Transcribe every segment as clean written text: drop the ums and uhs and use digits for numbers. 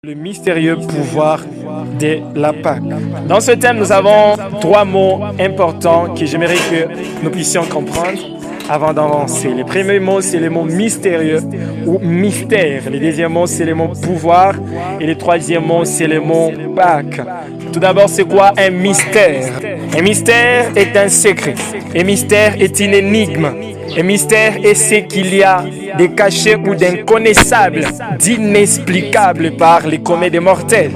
Le mystérieux pouvoir de la Pâque. Dans ce thème, nous avons trois mots importants que j'aimerais que nous puissions comprendre avant d'avancer. Le premier mot, c'est le mot mystérieux ou mystère. Le deuxième mot, c'est le mot pouvoir. Et le troisième mot, c'est le mot Pâque. Tout d'abord, c'est quoi un mystère? Un mystère est un secret. Un mystère est une énigme. Un mystère est ce qu'il y a de caché ou d'inconnaissable, d'inexplicable par les communs des mortels.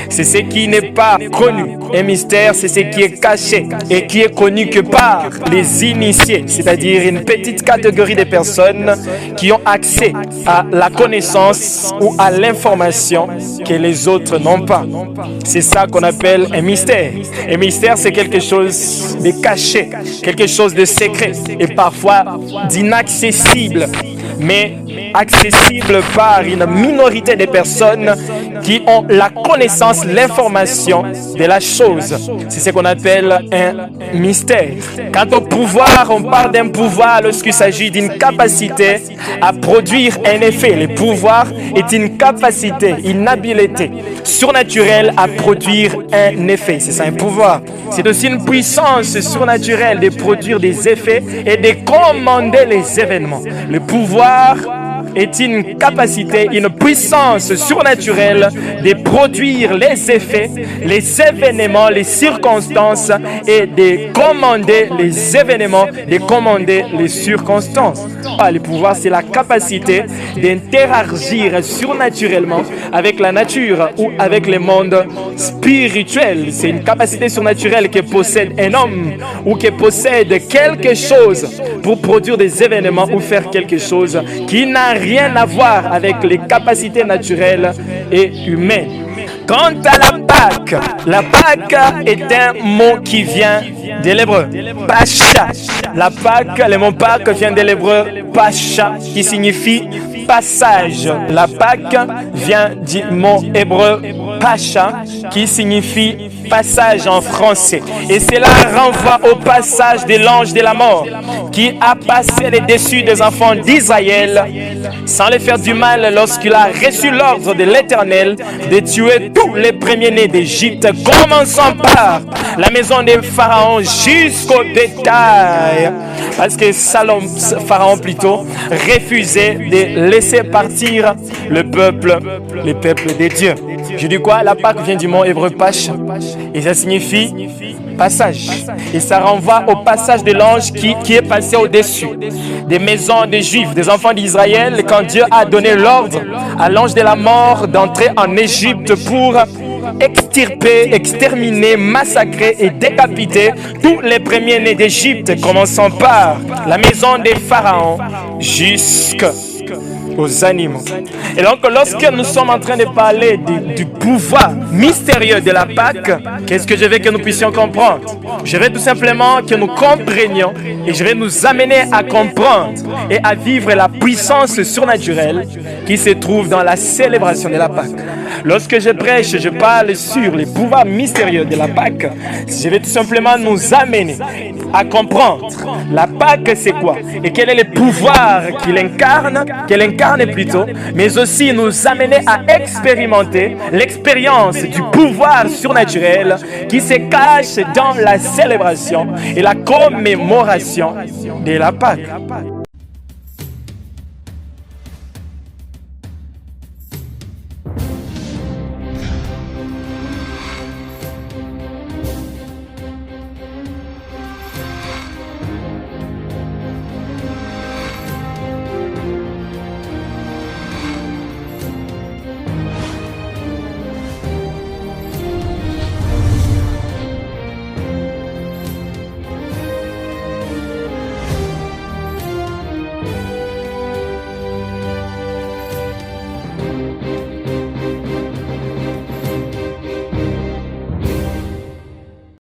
C'est ce qui n'est pas connu. Un mystère, c'est ce qui est caché et qui est connu que par les initiés, c'est-à-dire une petite catégorie de personnes qui ont accès à la connaissance ou à l'information que les autres n'ont pas. C'est ça qu'on appelle un mystère. Un mystère, c'est quelque chose de caché, quelque chose de secret et parfois d'inaccessible, mais accessible par une minorité de personnes qui ont la connaissance, l'information de la chose. C'est ce qu'on appelle un mystère. Quant au pouvoir, on parle d'un pouvoir lorsqu'il s'agit d'une capacité à produire un effet. Le pouvoir est une capacité, une habileté surnaturelle à produire un effet. C'est ça un pouvoir. C'est aussi une puissance surnaturelle de produire des effets et de commander les événements. Le pouvoir est une capacité, une puissance surnaturelle de produire les effets, les événements, les circonstances et de commander les événements, de commander les circonstances. Le pouvoir, c'est la capacité d'interagir surnaturellement avec la nature ou avec le monde spirituel. C'est une capacité surnaturelle que possède un homme ou que possède quelque chose pour produire des événements ou faire quelque chose qui n'a rien à voir avec les capacités naturelles et humaines. Quant à la Pâque est un mot qui vient de l'hébreu, Pacha. La Pâque, le mot Pâque vient de l'hébreu Pacha, qui signifie passage. La Pâque vient du mot hébreu Pacha, qui signifie passage en français. Et cela renvoie au passage de l'ange de la mort, qui a passé les dessus des enfants d'Israël, sans les faire du mal lorsqu'il a reçu l'ordre de l'Éternel de tuer tous les premiers-nés d'Égypte, commençant par la maison de Pharaon jusqu'au détail. Parce que Pharaon plutôt, refusait de laisser partir le peuple des dieux. Je dis quoi? La Pâque vient du mot hébreu Pach, et ça signifie passage. Et ça renvoie au passage de l'ange qui est passé au-dessus des maisons des Juifs, des enfants d'Israël, quand Dieu a donné l'ordre à l'ange de la mort d'entrer en Égypte pour extirper, exterminer, massacrer et décapiter tous les premiers-nés d'Égypte, commençant par la maison des pharaons jusqu'aux animaux. Et donc, lorsque nous sommes en train de parler du pouvoir mystérieux de la Pâque, qu'est-ce que je veux que nous puissions comprendre? Je veux tout simplement que nous comprenions et je vais nous amener à comprendre et à vivre la puissance surnaturelle qui se trouve dans la célébration de la Pâque. Lorsque je prêche, je parle sur les pouvoirs mystérieux de la Pâque. Je vais tout simplement nous amener à comprendre la Pâque c'est quoi et quel est le pouvoir qu'elle incarne plutôt, mais aussi nous amener à expérimenter l'expérience du pouvoir surnaturel qui se cache dans la célébration et la commémoration de la Pâque.